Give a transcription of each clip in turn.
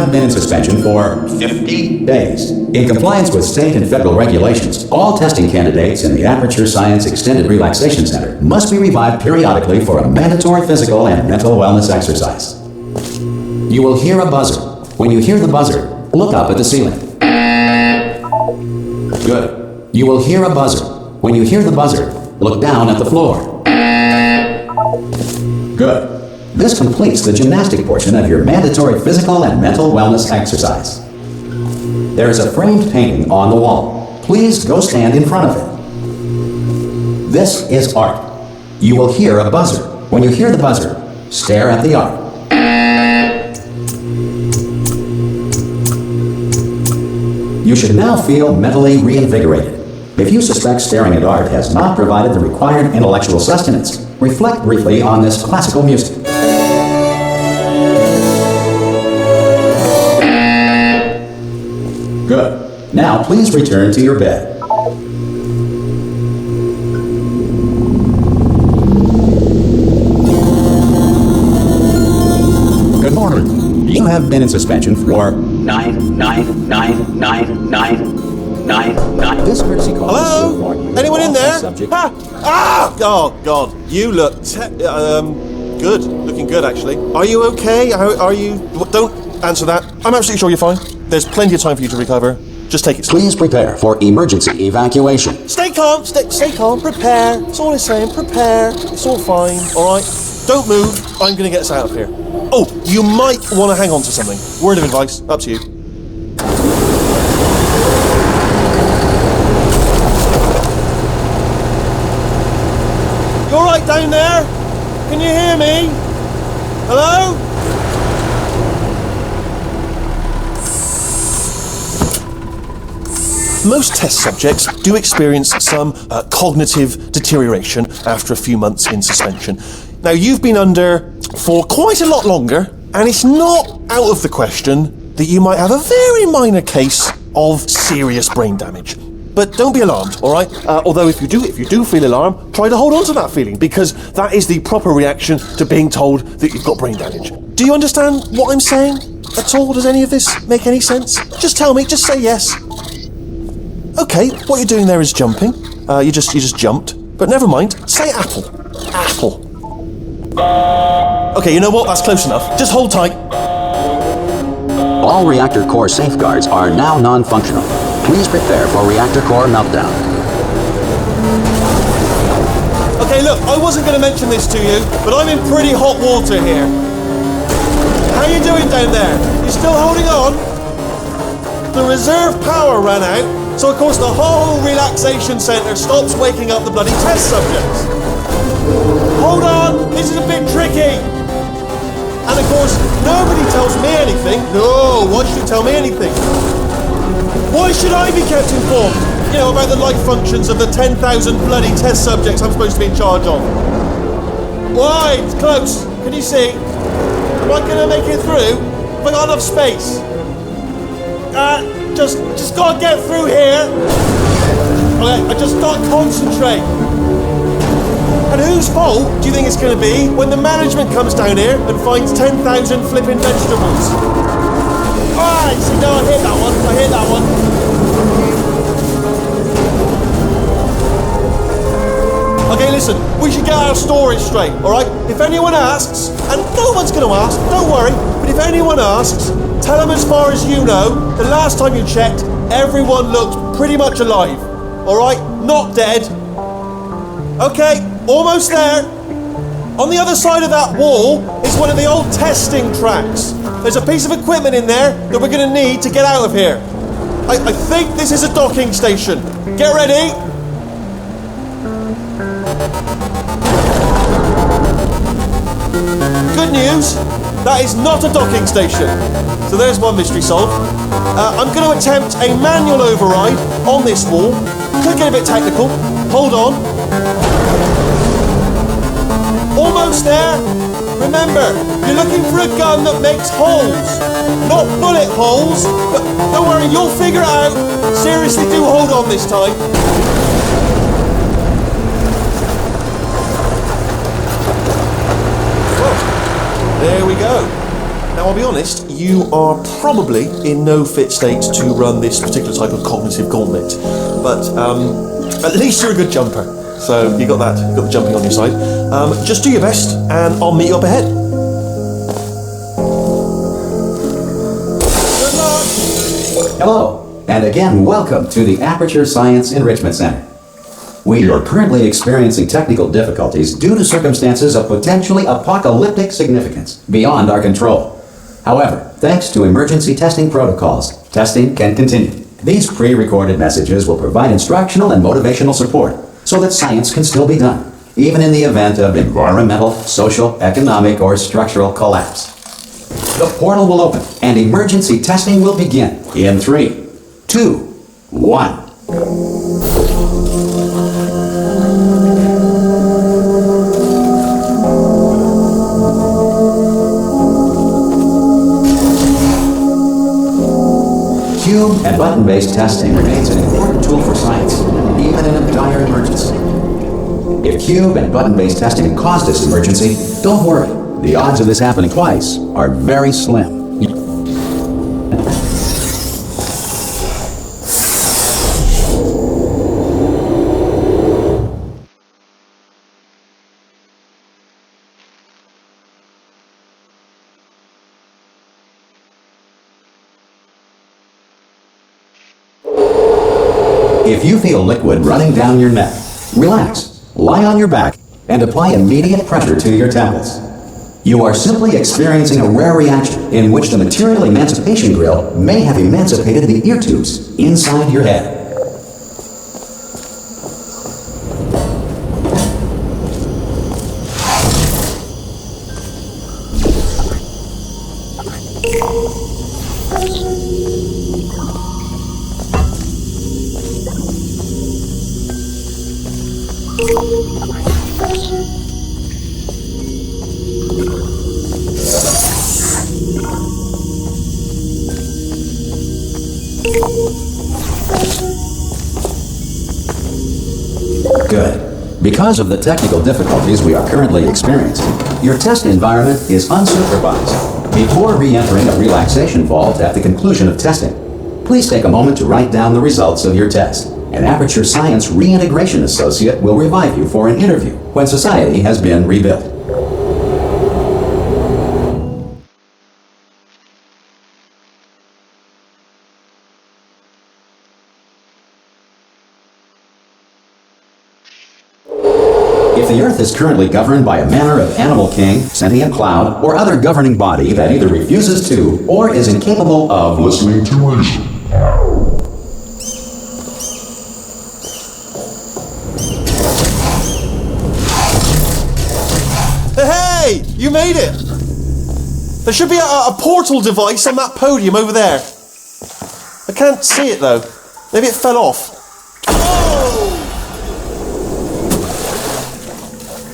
have been in suspension for 50 days. In compliance with state and federal regulations, all testing candidates in the Aperture Science Extended Relaxation Center must be revived periodically for a mandatory physical and mental wellness exercise. You will hear a buzzer. When you hear the buzzer, look up at the ceiling. Good. You will hear a buzzer. When you hear the buzzer, look down at the floor. Good. This completes the gymnastic portion of your mandatory physical and mental wellness exercise. There is a framed painting on the wall. Please go stand in front of it. This is art. You will hear a buzzer. When you hear the buzzer, stare at the art. You should now feel mentally reinvigorated. If you suspect staring at art has not provided the required intellectual sustenance, reflect briefly on this classical music. Good. Now please return to your bed. Good morning. You have been in suspension for 9999999. This courtesy call. Hello? Anyone in there? Oh God! You look good. Looking good, actually. Are you okay? Are you? Don't answer that. I'm absolutely sure you're fine. There's plenty of time for you to recover. Just take it slow. Please prepare for emergency evacuation. Stay calm. Stay calm. Prepare. That's all I'm saying. Prepare. It's all fine. All right. Don't move. I'm going to get us out of here. Oh, you might want to hang on to something. Word of advice. Up to you. You all right down there? Can you hear me? Hello? Most test subjects do experience some cognitive deterioration after a few months in suspension. Now, you've been under for quite a lot longer, and it's not out of the question that you might have a very minor case of serious brain damage. But don't be alarmed, all right? Although if you do feel alarm, try to hold on to that feeling, because that is the proper reaction to being told that you've got brain damage. Do you understand what I'm saying at all? Does any of this make any sense? Just tell me, just say yes. Okay, what you're doing there is jumping. You just jumped. But never mind, say apple. Apple. Okay, you know what? That's close enough. Just hold tight. All reactor core safeguards are now non-functional. Please prepare for reactor core meltdown. Okay, look, I wasn't going to mention this to you, but I'm in pretty hot water here. How you doing down there? You still holding on? The reserve power ran out, so of course the whole relaxation centre stops waking up the bloody test subjects. Hold on, this is a bit tricky. And of course, nobody tells me anything. No, why should you tell me anything? Why should I be kept informed? You know, about the life functions of the 10,000 bloody test subjects I'm supposed to be in charge of. Why? It's close. Can you see? Am I going to make it through? Have I got enough space? Just gotta get through here. Okay, I just gotta concentrate. And whose fault do you think it's going to be when the management comes down here and finds 10,000 flipping vegetables? Alright, see, no, I hit that one. Okay, listen, we should get our story straight, alright? If anyone asks, and no one's going to ask, don't worry, but if anyone asks, tell them as far as you know, the last time you checked, everyone looked pretty much alive, alright? Not dead. Okay, almost there. On the other side of that wall is one of the old testing tracks. There's a piece of equipment in there that we're going to need to get out of here. I think this is a docking station. Get ready. Good news, that is not a docking station. So there's one mystery solved. I'm going to attempt a manual override on this wall. Could get a bit technical. Hold on. Almost there. Remember, you're looking for a gun that makes holes. Not bullet holes, but don't worry, you'll figure it out. Seriously, do hold on this time. Whoa. There we go. Now Now, I'll be honest, you are probably in no fit state to run this particular type of cognitive gauntlet, but at least you're a good jumper. So you got that, got the jumping on your side. Just do your best, and I'll meet you up ahead. Good luck! Hello, and again, welcome to the Aperture Science Enrichment Center. We are currently experiencing technical difficulties due to circumstances of potentially apocalyptic significance beyond our control. However, thanks to emergency testing protocols, testing can continue. These pre-recorded messages will provide instructional and motivational support so that science can still be done, even in the event of environmental, social, economic, or structural collapse. The portal will open and emergency testing will begin in 3, 2, 1. Cube and button-based testing remains an important tool for science, even in a dire emergency. If cube and button-based testing caused this emergency, don't worry. The odds of this happening twice are very slim. If you feel liquid running down your neck, relax, lie on your back, and apply immediate pressure to your temples. You are simply experiencing a rare reaction in which the material emancipation grill may have emancipated the ear tubes inside your head. Good. Because of the technical difficulties we are currently experiencing, your test environment is unsupervised. Before re-entering a relaxation vault at the conclusion of testing, please take a moment to write down the results of your test. An Aperture Science Reintegration Associate will revive you for an interview when society has been rebuilt. If the Earth is currently governed by a manner of animal king, sentient cloud, or other governing body that either refuses to or is incapable of listening to reason, Hey! You made it! There should be a portal device on that podium over there. I can't see it though. Maybe it fell off. Whoa!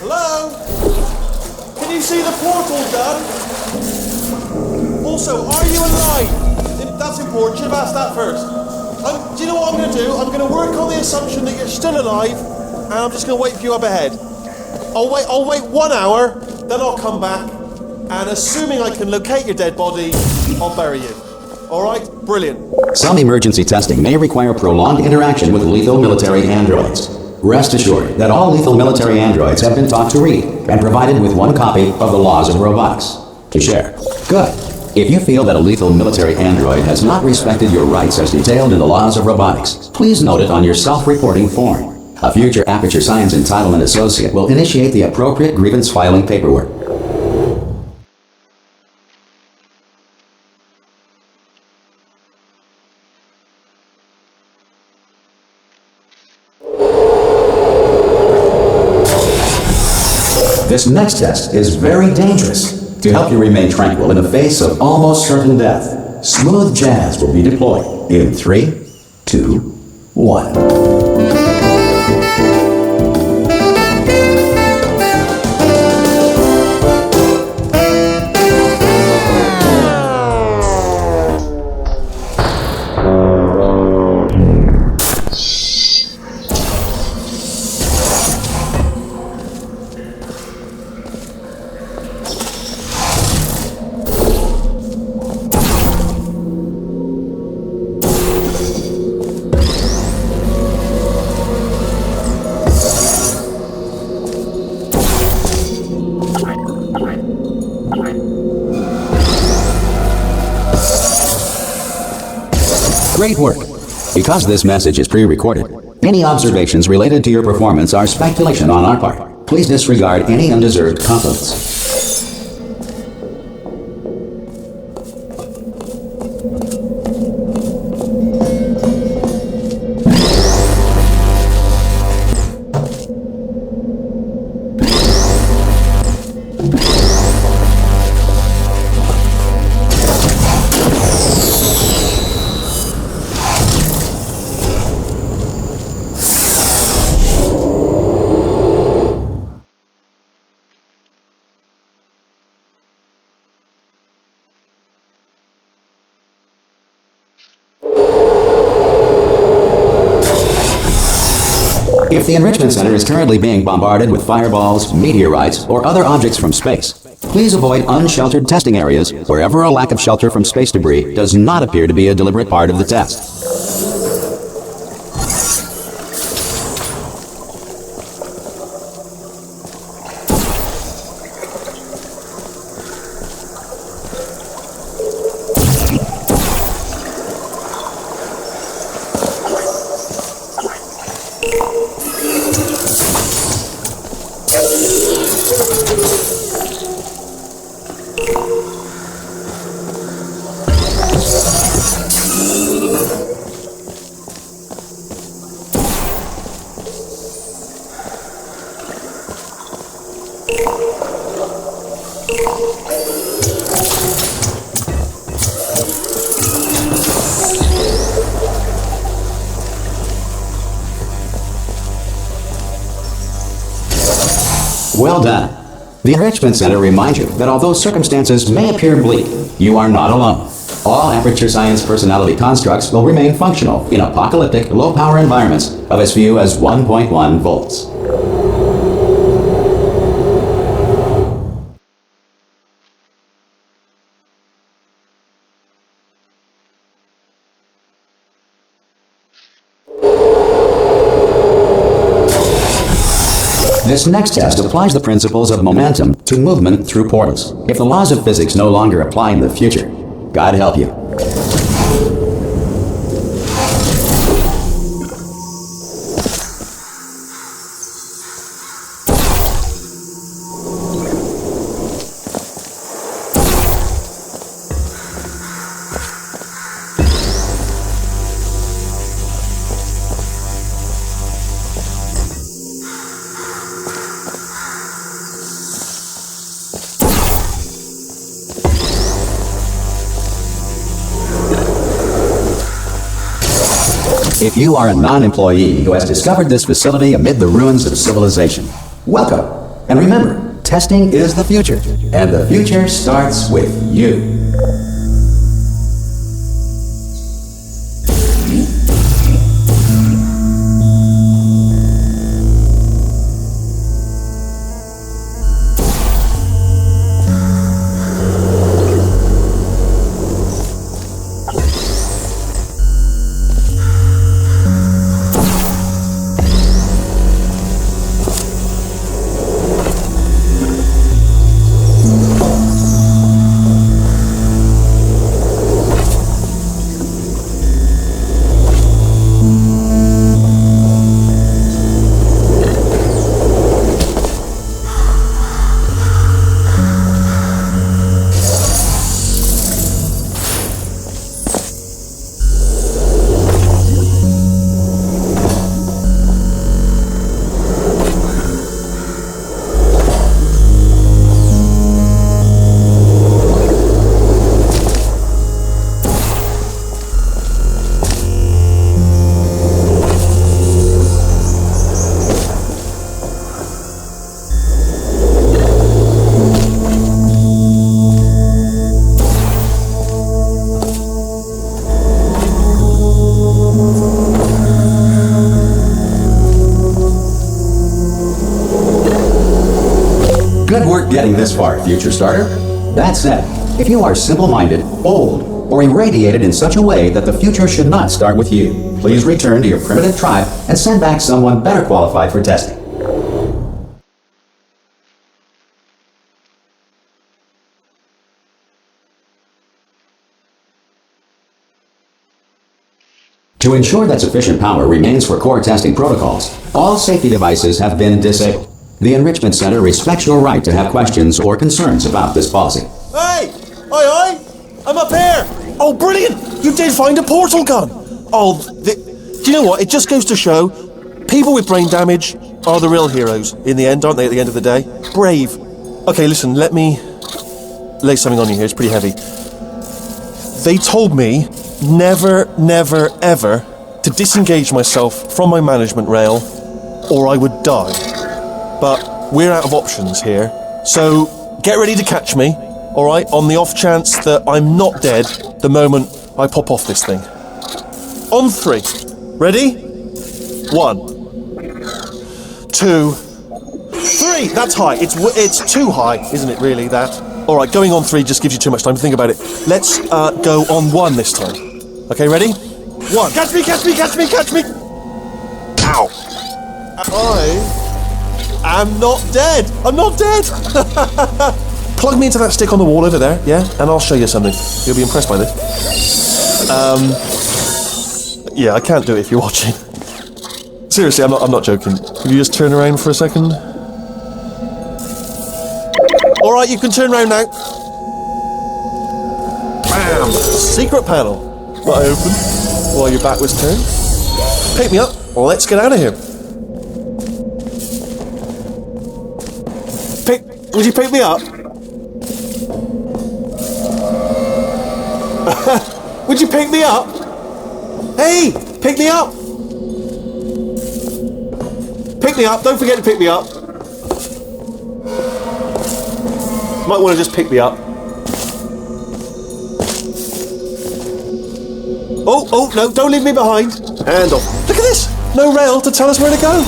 Hello? Can you see the portal, Dad? Also, are you alive? That's important. Should have asked that first. Do you know what I'm going to do? I'm going to work on the assumption that you're still alive, and I'm just going to wait for you up ahead. I'll wait 1 hour, then I'll come back, and assuming I can locate your dead body, I'll bury you. Alright? Brilliant. some emergency testing may require prolonged interaction with lethal military androids. Rest assured that all lethal military androids have been taught to read and provided with one copy of the Laws of Robotics to share. Good. If you feel that a lethal military android has not respected your rights as detailed in the Laws of Robotics, please note it on your self-reporting form. A future Aperture Science Entitlement Associate will initiate the appropriate grievance filing paperwork. This next test is very dangerous. To help you remain tranquil in the face of almost certain death, smooth jazz will be deployed in 3, 2, 1. Great work. Because this message is pre-recorded, any observations related to your performance are speculation on our part. Please disregard any undeserved compliments. If the Enrichment Center is currently being bombarded with fireballs, meteorites, or other objects from space, please avoid unsheltered testing areas wherever a lack of shelter from space debris does not appear to be a deliberate part of the test. Well done. The Enrichment Center reminds you that although circumstances may appear bleak, you are not alone. All Aperture Science personality constructs will remain functional in apocalyptic, low-power environments of as few as 1.1 volts. This next test applies the principles of momentum to movement through portals. If the laws of physics no longer apply in the future, God help you. If you are a non-employee who has discovered this facility amid the ruins of civilization, welcome. And remember, testing is the future, and the future starts with you. Good work getting this far, future starter. That said, if you are simple-minded, old, or irradiated in such a way that the future should not start with you, please return to your primitive tribe and send back someone better qualified for testing. To ensure that sufficient power remains for core testing protocols, all safety devices have been disabled. The Enrichment Center respects your right to have questions or concerns about this policy. Hey! Oi! I'm up here! Oh, brilliant! You did find a portal gun! Oh, do you know what? It just goes to show, people with brain damage are the real heroes in the end, aren't they, at the end of the day? Brave. Okay, listen, let me lay something on you here. It's pretty heavy. They told me never, never, ever to disengage myself from my management rail or I would die. But we're out of options here, so get ready to catch me, alright, on the off chance that I'm not dead the moment I pop off this thing. On 3. Ready? 1, 2, 3. That's high. It's too high, isn't it, really, that? Alright, going on 3 just gives you too much time to think about it. Let's go on 1 this time. Okay, ready? 1. Catch me, catch me, catch me, catch me! Ow! I'm not dead! I'm not dead! Plug me into that stick on the wall over there, yeah? And I'll show you something. You'll be impressed by this. Yeah, I can't do it if you're watching. Seriously, I'm not joking. Can you just turn around for a second? Alright, you can turn around now. Bam! Secret panel. That I opened while your back was turned. Pick me up. Let's get out of here. Would you pick me up? Would you pick me up? Hey, pick me up. Pick me up. Don't forget to pick me up. Might want to just pick me up. Oh, no, don't leave me behind. Hand off. Look at this. No rail to tell us where to go.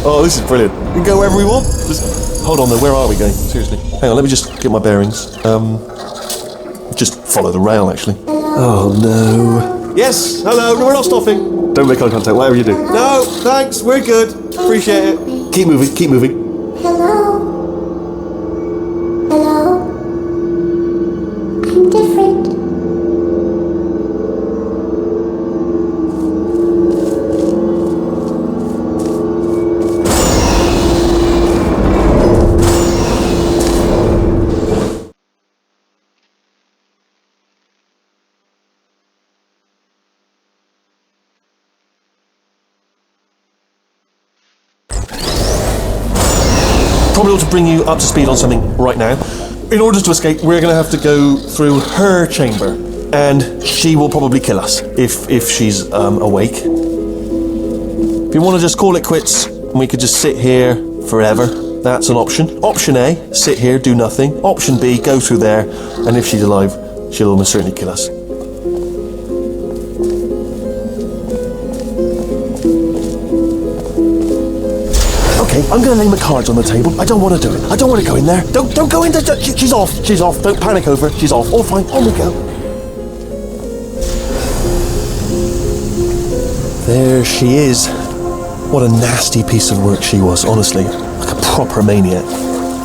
Oh, this is brilliant. We can go wherever we want. Hold on though, where are we going? Seriously. Hang on, let me just get my bearings. Just follow the rail, actually. Oh, no. Yes, hello, no, we're not stopping. Don't make eye contact, whatever you do. No, thanks, we're good. Appreciate it. Keep moving, keep moving. Hello? Hello? I'm different. Probably ought to bring you up to speed on something right now. In order to escape, we're going to have to go through her chamber, and she will probably kill us if she's awake. If you want to just call it quits, and we could just sit here forever, that's an option. Option A, sit here, do nothing. Option B, go through there, and if she's alive, she'll almost certainly kill us. Okay, I'm going to lay my cards on the table. I don't want to do it. I don't want to go in there. Don't go in there. She's off. She's off. Don't panic over it. She's off. All fine. On we go. There she is. What a nasty piece of work she was, honestly. Like a proper maniac.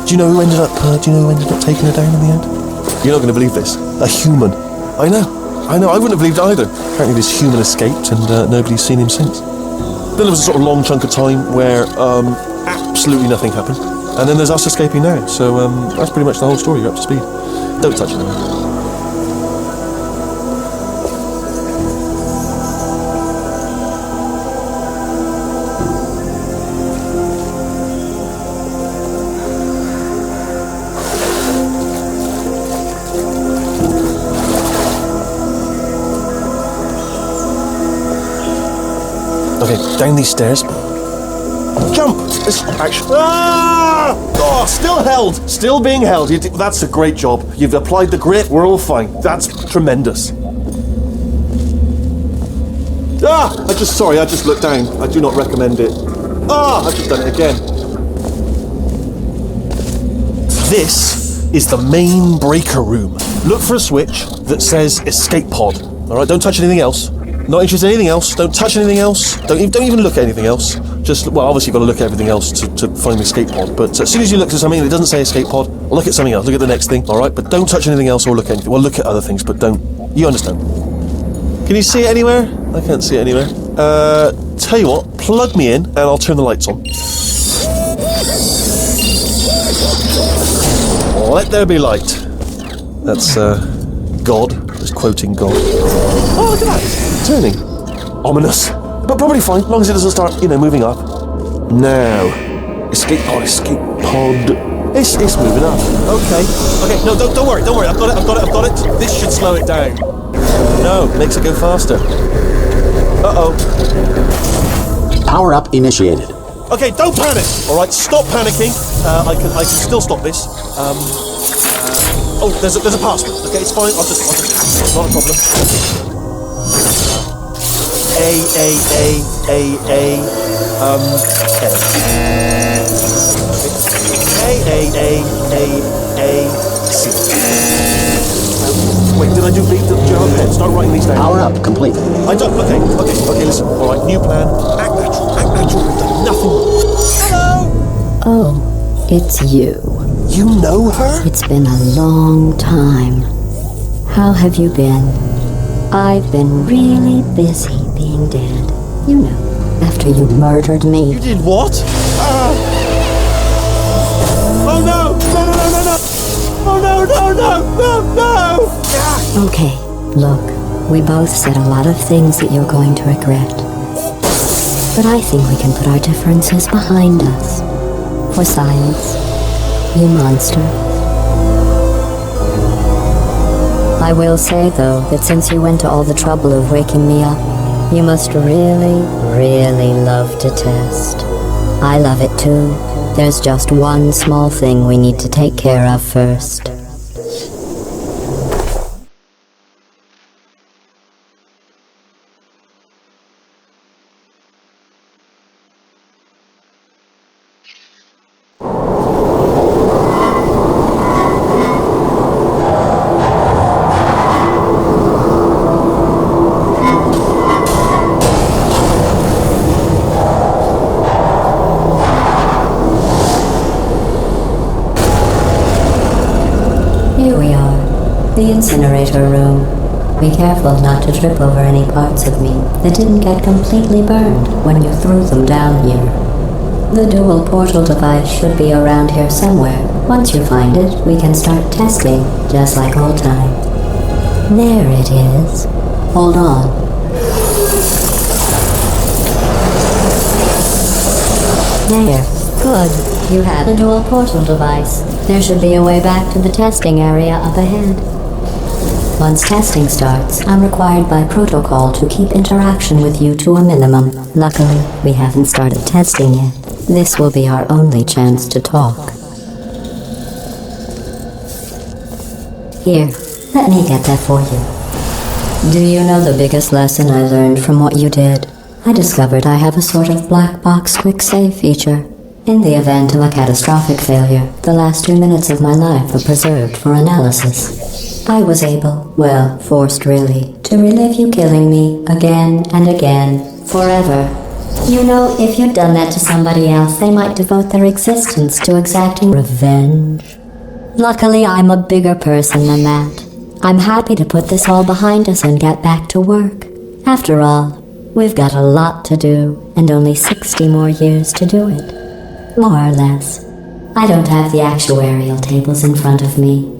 Do you know who ended up taking her down in the end? You're not going to believe this. A human. I know. I wouldn't have believed it either. Apparently this human escaped and nobody's seen him since. Then there was a sort of long chunk of time where absolutely nothing happened. And then there's us escaping now. So that's pretty much the whole story. You're up to speed. Don't touch it. Okay, down these stairs. Jump! Oh, still held! Still being held. That's a great job. You've applied the grit, we're all fine. That's tremendous. I just looked down. I do not recommend it. I've just done it again. This is the main breaker room. Look for a switch that says escape pod. Alright, don't touch anything else. Not interested in anything else. Don't touch anything else. Don't even look at anything else. Just, well, obviously you've got to look at everything else to find the escape pod. But as soon as you look at something that doesn't say escape pod, look at something else. Look at the next thing, all right? But don't touch anything else or look at anything. Well, look at other things, but don't. You understand? Can you see it anywhere? I can't see it anywhere. Tell you what, plug me in and I'll turn the lights on. Let there be light. That's, God. Just quoting God. Oh, look at that. It's turning. Ominous. But probably fine, as long as it doesn't start, moving up. Now. Escape pod. It's moving up. Okay. No, don't worry. I've got it. This should slow it down. No, makes it go faster. Uh-oh. Power up initiated. Okay, don't panic. All right, stop panicking. I can still stop this. Oh, there's a password. Okay, it's fine. I'll just hack it. It's not a problem. A. C. Wait, did I do B? Did you have a pen? Start writing these down. Power up complete. I don't. Okay, listen. All right, new plan. Act natural. We've done nothing. Hello! Oh, it's you. You know her? It's been a long time. How have you been? I've been really busy being dead. You know, after you murdered me. You did what? Oh no! No! Oh no! Okay, look, we both said a lot of things that you're going to regret. But I think we can put our differences behind us. For science, you monster. I will say, though, that since you went to all the trouble of waking me up, you must really, really love to test. I love it too. There's just one small thing we need to take care of first. Here we are, the incinerator room. Be careful not to trip over any parts of me that didn't get completely burned when you threw them down here. The dual portal device should be around here somewhere. Once you find it, we can start testing, just like old times. There it is. Hold on. There. Good. You have a dual portal device. There should be a way back to the testing area up ahead. Once testing starts, I'm required by protocol to keep interaction with you to a minimum. Luckily, we haven't started testing yet. This will be our only chance to talk. Here, let me get that for you. Do you know the biggest lesson I learned from what you did? I discovered I have a sort of black box quick save feature. In the event of a catastrophic failure, the last 2 minutes of my life are preserved for analysis. I was able, well, forced really, to relive you killing me again and again, forever. You know, if you'd done that to somebody else, they might devote their existence to exacting revenge. Luckily, I'm a bigger person than that. I'm happy to put this all behind us and get back to work. After all, we've got a lot to do, and only 60 more years to do it. More or less. I don't have the actuarial tables in front of me.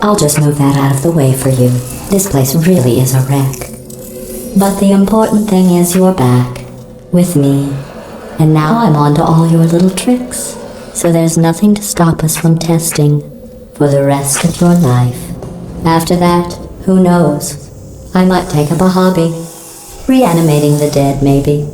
I'll just move that out of the way for you. This place really is a wreck. But the important thing is you're back. With me. And now I'm on to all your little tricks. So there's nothing to stop us from testing for the rest of your life. After that, who knows? I might take up a hobby. Reanimating the dead, maybe.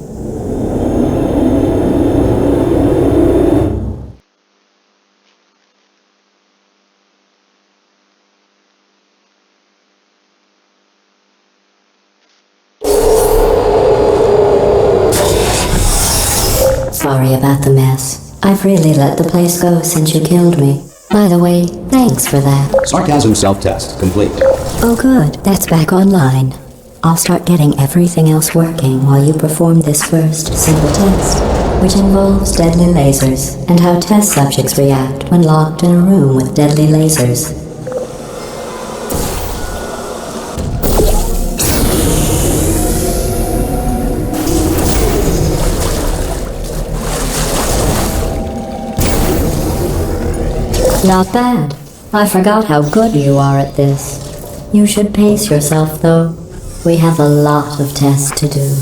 Sorry about the mess. I've really let the place go since you killed me. By the way, thanks for that. Sarcasm self-test complete. Oh good, that's back online. I'll start getting everything else working while you perform this first simple test. which involves deadly lasers and how test subjects react when locked in a room with deadly lasers. Not bad. I forgot how good you are at this. You should pace yourself, though. We have a lot of tests to do.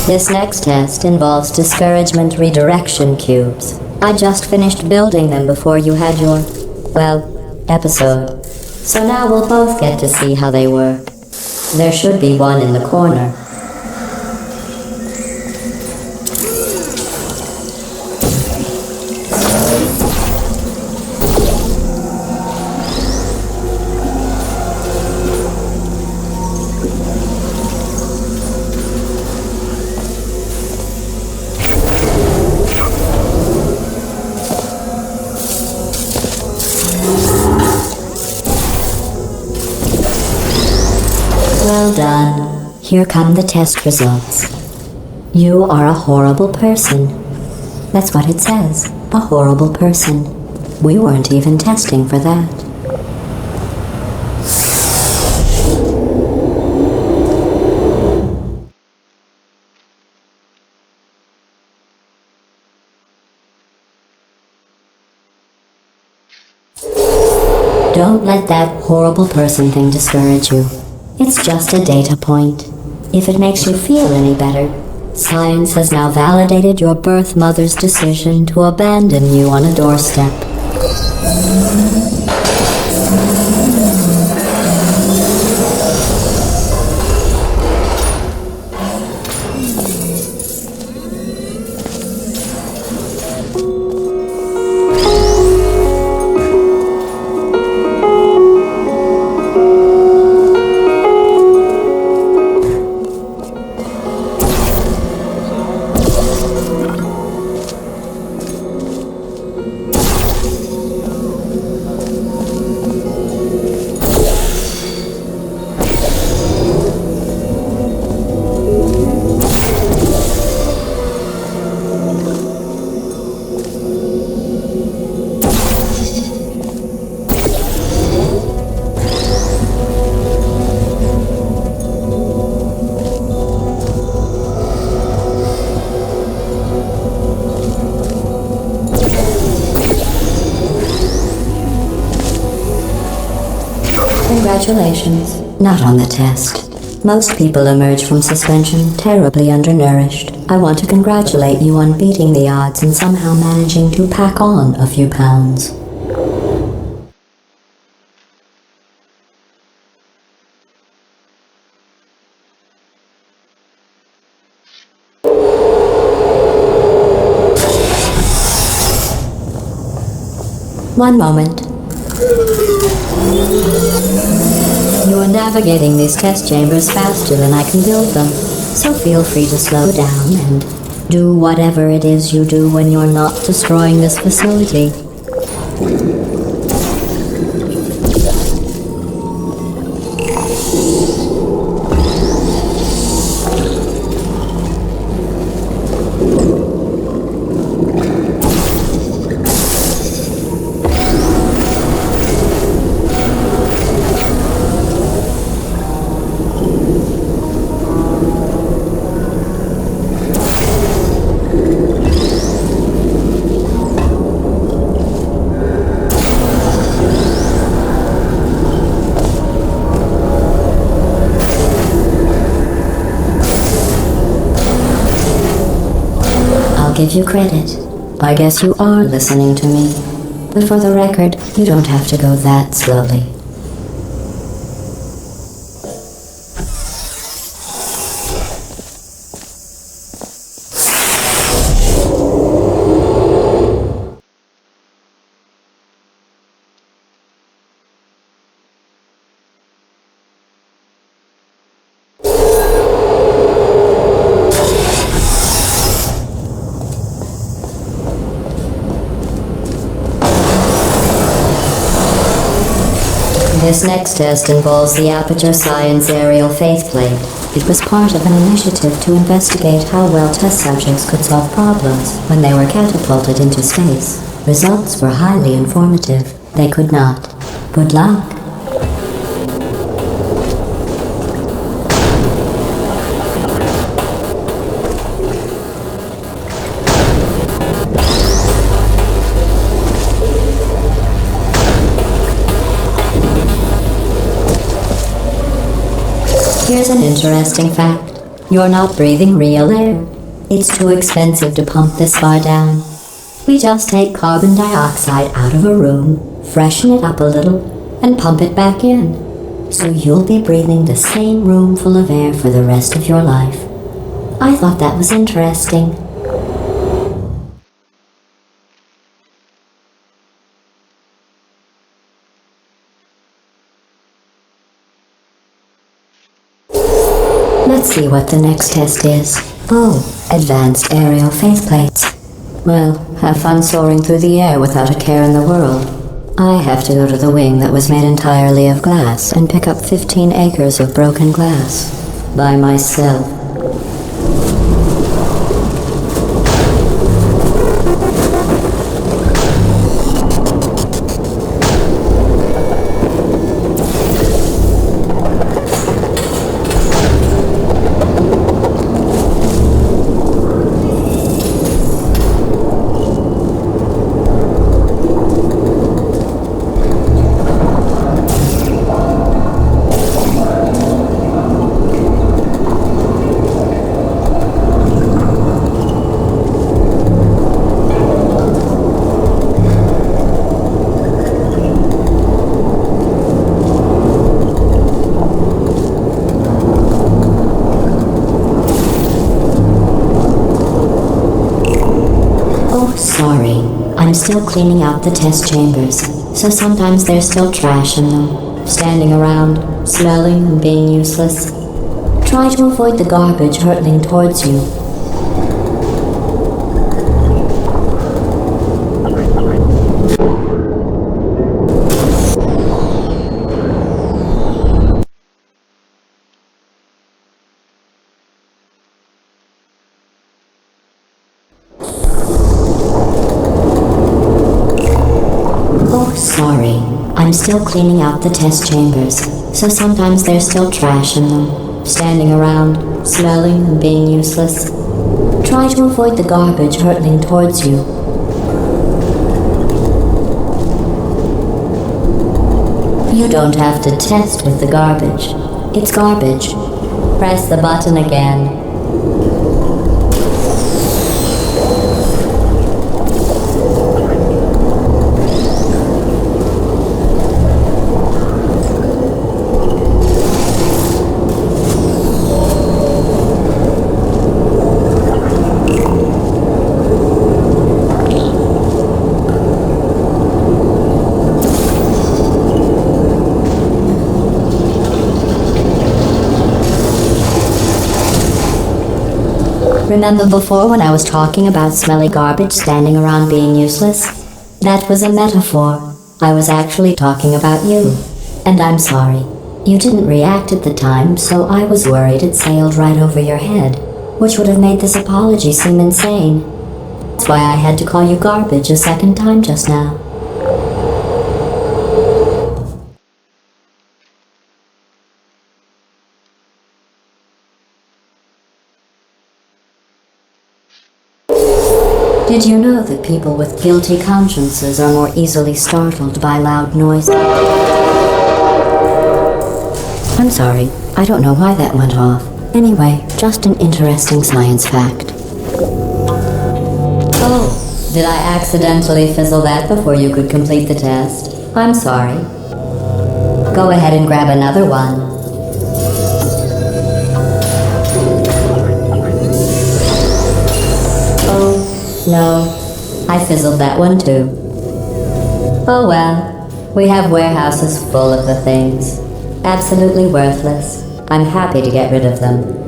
This next test involves discouragement redirection cubes. I just finished building them before you had your, well, episode. So now we'll both get to see how they work. There should be one in the corner. Well done. Here come the test results. You are a horrible person. That's what it says. A horrible person. We weren't even testing for that. Don't let that horrible person thing discourage you. It's just a data point. If it makes you feel any better, science has now validated your birth mother's decision to abandon you on a doorstep. Congratulations. Not on the test. Most people emerge from suspension terribly undernourished. I want to congratulate you on beating the odds and somehow managing to pack on a few pounds. One moment. You are navigating these test chambers faster than I can build them, so feel free to slow down and do whatever it is you do when you're not destroying this facility. I'll give you credit. I guess you are listening to me. But for the record, you don't have to go that slowly. This next test involves the Aperture Science Aerial Faceplate. It was part of an initiative to investigate how well test subjects could solve problems when they were catapulted into space. Results were highly informative. They could not. Good luck. Here's an interesting fact. You're not breathing real air. It's too expensive to pump this far down. We just take carbon dioxide out of a room, freshen it up a little, and pump it back in. So you'll be breathing the same room full of air for the rest of your life. I thought that was interesting. Let's see what the next test is. Oh, advanced aerial faceplates. Well, have fun soaring through the air without a care in the world. I have to go to the wing that was made entirely of glass and pick up 15 acres of broken glass. By myself. Sorry, I'm still cleaning out the test chambers, so sometimes there's still trash in them, standing around, smelling and being useless. Try to avoid the garbage hurtling towards you. Sorry, I'm still cleaning out the test chambers, so sometimes there's still trash in them, standing around, smelling and being useless. Try to avoid the garbage hurtling towards you. You don't have to test with the garbage. It's garbage. Press the button again. Remember before when I was talking about smelly garbage standing around being useless? That was a metaphor. I was actually talking about you. And I'm sorry. You didn't react at the time, so I was worried it sailed right over your head, which would have made this apology seem insane. That's why I had to call you garbage a second time just now. Did you know that people with guilty consciences are more easily startled by loud noise? I'm sorry, I don't know why that went off. Anyway, just an interesting science fact. Oh, did I accidentally fizzle that before you could complete the test? I'm sorry. Go ahead and grab another one. No, I fizzled that one too. Oh well, we have warehouses full of the things. Absolutely worthless. I'm happy to get rid of them.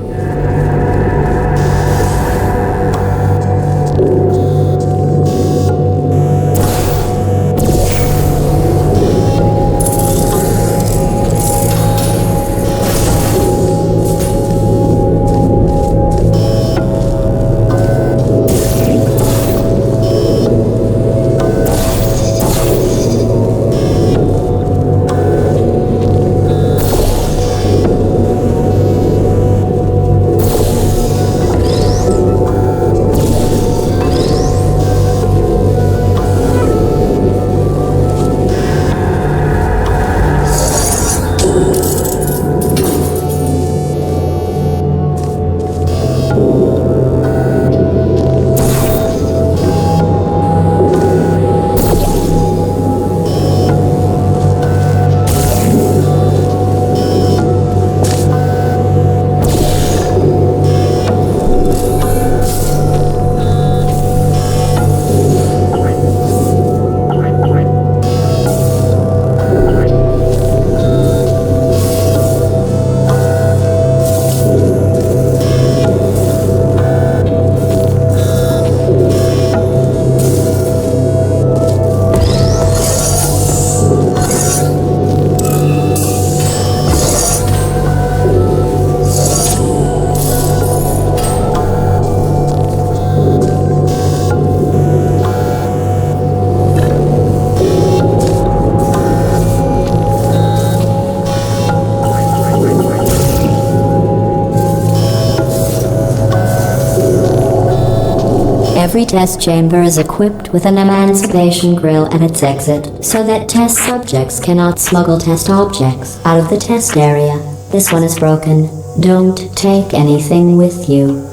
Every test chamber is equipped with an emancipation grill at its exit, so that test subjects cannot smuggle test objects out of the test area. This one is broken. Don't take anything with you.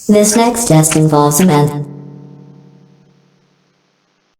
This next test involves a man.